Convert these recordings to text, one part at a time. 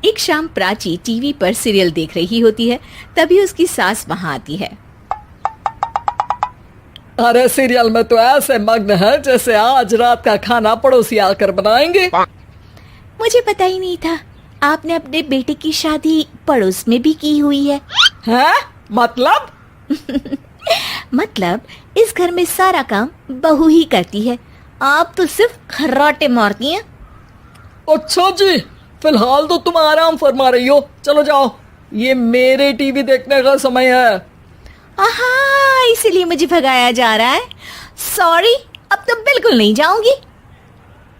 एक शाम प्राची टीवी पर सीरियल देख रही होती है। तभी उसकी सास वहां आती है। अरे सीरियल में तो ऐसे मग्न है जैसे आज रात का खाना पड़ोसी आकर बनाएंगे। मुझे पता ही नहीं था आपने अपने बेटे की शादी पड़ोस में भी की हुई है। हैं? मतलब? मतलब इस घर में सारा काम बहू ही करती है, आप तो सिर्फ खर्राटे मारती हैं। अच्छा जी, फिलहाल तो तुम आराम फरमा रही हो, चलो जाओ, ये मेरे टीवी देखने का समय है। आहा, इसीलिए मुझे भगाया जा रहा है। सॉरी, अब तो बिल्कुल नहीं जाऊंगी।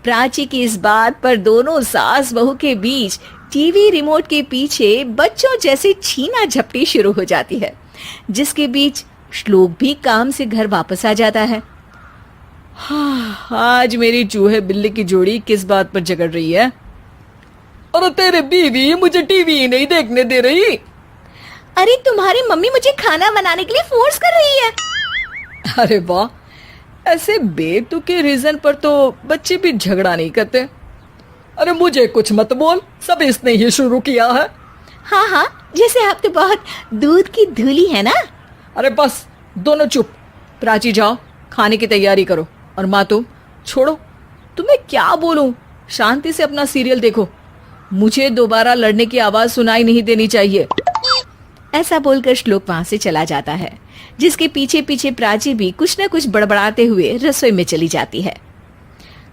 प्राची की इस बात पर दोनों सास बहू के बीच टीवी रिमोट के पीछे बच्चों जैसे छीना झपटी शुरू हो जाती है, जिसके बीच श्लोक भी काम से घर वापस आ जाता है। आज मेरी चूहे बिल्ली की जोड़ी किस बात पर झगड़ रही है? अरे तेरे बीवी मुझे टीवी ही नहीं देखने दे रही। अरे तुम्हारी मम्मी मुझे खाना बनाने के लिए फोर्स कर रही है। अरे वाह, ऐसे बेतुके रीजन पर तो बच्चे भी झगड़ा नहीं करते। अरे मुझे कुछ मत बोल, सब इसने ही शुरू किया है। हाँ हाँ, जैसे आप तो बहुत दूध की धूली है ना। अरे बस, दोनों चुप। प्राची जाओ, खाने की तैयारी करो। और माँ तुम छोड़ो, तुम्हें क्या बोलूं, शांति से अपना सीरियल देखो, मुझे दोबारा लड़ने की आवाज सुनाई नहीं देनी चाहिए। ऐसा बोलकर श्लोक वहां से चला जाता है, जिसके पीछे पीछे प्राची भी कुछ न कुछ बड़बड़ाते हुए रसोई में चली जाती है।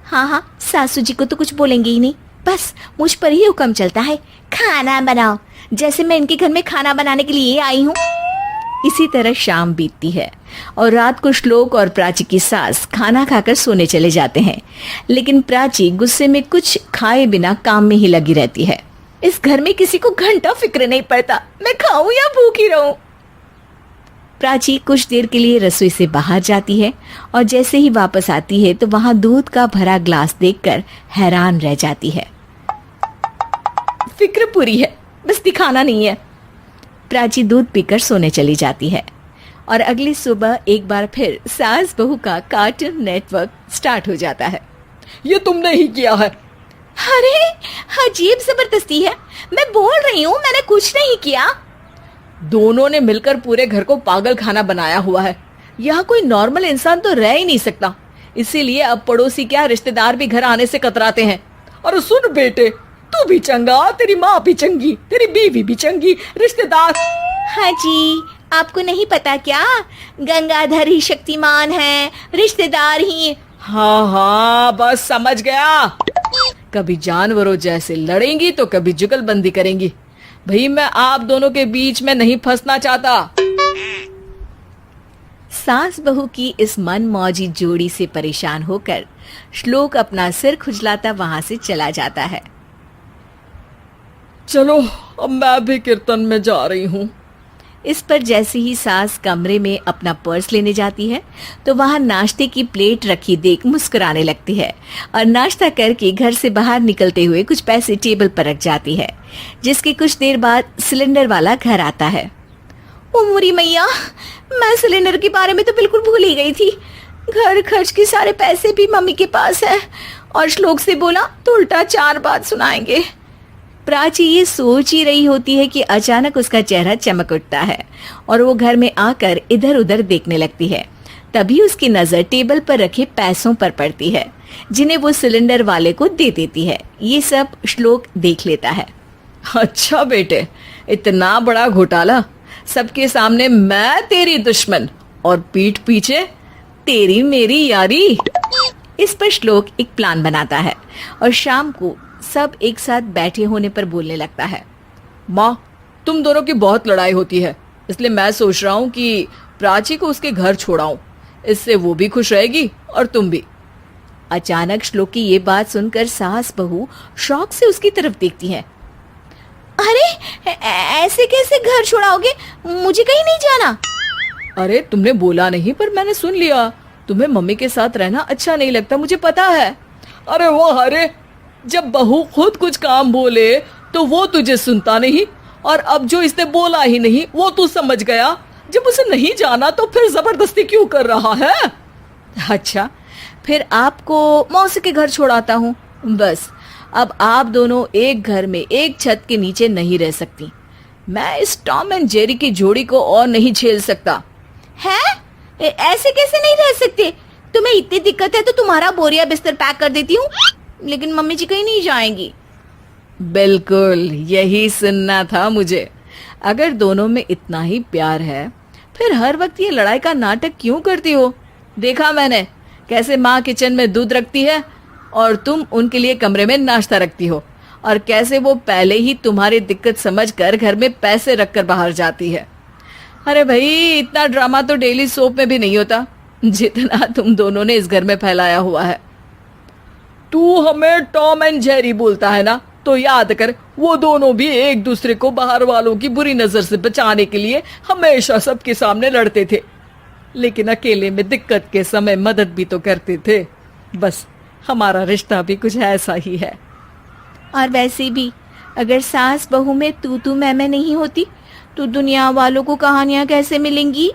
हाँ हाँ, सासू जी को तो कुछ बोलेंगे ही नहीं, बस मुझ पर ही हुक्म चलता है, खाना बनाओ, जैसे मैं इनके घर में खाना बनाने के लिए आई हूँ। इसी तरह शाम बीतती है और रात को श्लोक और प्राची की सास खाना खाकर सोने चले जाते हैं, लेकिन प्राची गुस्से में कुछ खाए बिना काम में ही लगी रहती है। इस घर में किसी को घंटा फिक्र नहीं पड़ता, मैं खाऊं या भूखी रहूं। प्राची कुछ देर के लिए रसोई से बाहर जाती है और जैसे ही वापस आती है तो वहां दूध का भरा ग्लास देखकर हैरान रह जाती है। फिक्र पूरी है, बस दिखाना नहीं है। प्राची दूध पीकर सोने चली जाती है और अगली सुबह एक बार फिर सास बहू का कार्टून नेटवर्क स्टार्ट हो जाता है। ये तुमने ही किया है। अरे अजीब जबरदस्ती है, मैं बोल रही हूँ मैंने कुछ नहीं किया। दोनों ने मिलकर पूरे घर को पागल खाना बनाया हुआ है। यहाँ कोई नॉर्मल इंसान तो रह ही नहीं सकता, इसीलिए अब पड़ोसी क्या रिश्तेदार भी घर आने से कतराते हैं। और सुन बेटे, तू भी चंगा, तेरी माँ भी चंगी, तेरी बीवी भी चंगी, रिश्तेदार। हाँ जी, आपको नहीं पता क्या, गंगाधर ही शक्तिमान है, रिश्तेदार ही। हाँ हाँ, बस समझ गया। कभी जानवरों जैसे लड़ेंगी तो कभी जुगलबंदी करेंगी। भाई मैं आप दोनों के बीच में नहीं फंसना चाहता। सास बहू की इस मन मौजी जोड़ी से परेशान होकर श्लोक अपना सिर खुजलाता वहां से चला जाता है। चलो अब मैं भी कीर्तन में जा रही हूँ। इस पर जैसे ही सास कमरे में अपना पर्स लेने जाती है तो वहां नाश्ते की प्लेट रखी देख मुस्कुराने लगती है और नाश्ता करके घर से बाहर निकलते हुए कुछ पैसे टेबल पर रख जाती है, जिसके कुछ देर बाद सिलेंडर वाला घर आता है। ओ मोरी मैया, मैं सिलेंडर के बारे में तो बिल्कुल भूल ही गई थी। घर खर्च के सारे पैसे भी मम्मी के पास है और श्लोक से बोला तो उल्टा 4 बात सुनाएंगे। प्राची ये सोच ही रही होती है कि अचानक उसका चेहरा चमक उठता है और वो घर में आकर इधर उधर देखने लगती है। तभी उसकी नजर टेबल पर रखे पैसों पर पड़ती है, जिन्हें वो सिलेंडर वाले को दे देती है। ये सब श्लोक देख लेता है। अच्छा बेटे, इतना बड़ा घोटाला, सबके सामने मैं तेरी दुश्मन और पीठ पीछे तेरी मेरी यारी। इस पर श्लोक एक प्लान बनाता है और शाम को सब एक साथ बैठे होने पर बोलने लगता है। माँ, तुम दोनों की बहुत लड़ाई होती है, इसलिए मैं सोच रहा हूँ कि प्राची को उसके घर छोड़ाऊं, इससे वो भी खुश रहेगी और तुम भी। अचानक श्लोक की ये बात सुनकर सास बहू शौक से उसकी तरफ देखती हैं। अरे ऐसे कैसे घर छोड़ाओगे, मुझे कहीं नहीं जाना। अरे तुमने बोला नहीं पर मैंने सुन लिया, तुम्हें मम्मी के साथ रहना अच्छा नहीं लगता, मुझे पता है। अरे वाह, अरे जब बहू खुद कुछ काम बोले तो वो तुझे सुनता नहीं, और अब जो इसने बोला ही नहीं वो तू समझ गया। जब उसे नहीं जाना तो फिर जबरदस्ती क्यों कर रहा है? अच्छा, फिर आपको मौसी के घर छोड़ाता हूँ, बस अब आप दोनों एक घर में एक छत के नीचे नहीं रह सकती। मैं इस टॉम एंड जेरी की जोड़ी को और नहीं झेल सकता। है? ऐसे कैसे नहीं रह सकते? तुम्हें इतनी दिक्कत है तो तुम्हारा बोरिया बिस्तर पैक कर देती हूँ, लेकिन मम्मी जी कहीं नहीं जाएंगी। बिल्कुल यही सुनना था मुझे। अगर दोनों में इतना ही प्यार है फिर हर वक्त ये लड़ाई का नाटक क्यों करती हो? देखा मैंने कैसे माँ किचन में दूध रखती है और तुम उनके लिए कमरे में नाश्ता रखती हो, और कैसे वो पहले ही तुम्हारी दिक्कत समझकर घर में पैसे रखकर बाहर जाती है। अरे भाई, इतना ड्रामा तो डेली सोप में भी नहीं होता जितना तुम दोनों ने इस घर में फैलाया हुआ है। तू हमें टॉम एंड जेरी बोलता है ना, तो याद कर वो दोनों भी एक दूसरे को बाहर वालों की बुरी नजर से बचाने के लिए हमेशा सबके सामने लड़ते थे, लेकिन अकेले में दिक्कत के समय मदद भी तो करते थे। बस हमारा रिश्ता भी कुछ ऐसा ही है। और वैसे भी अगर सास बहू में तू मैं नहीं होती तो दुनिया वालों को कहानियां कैसे मिलेंगी?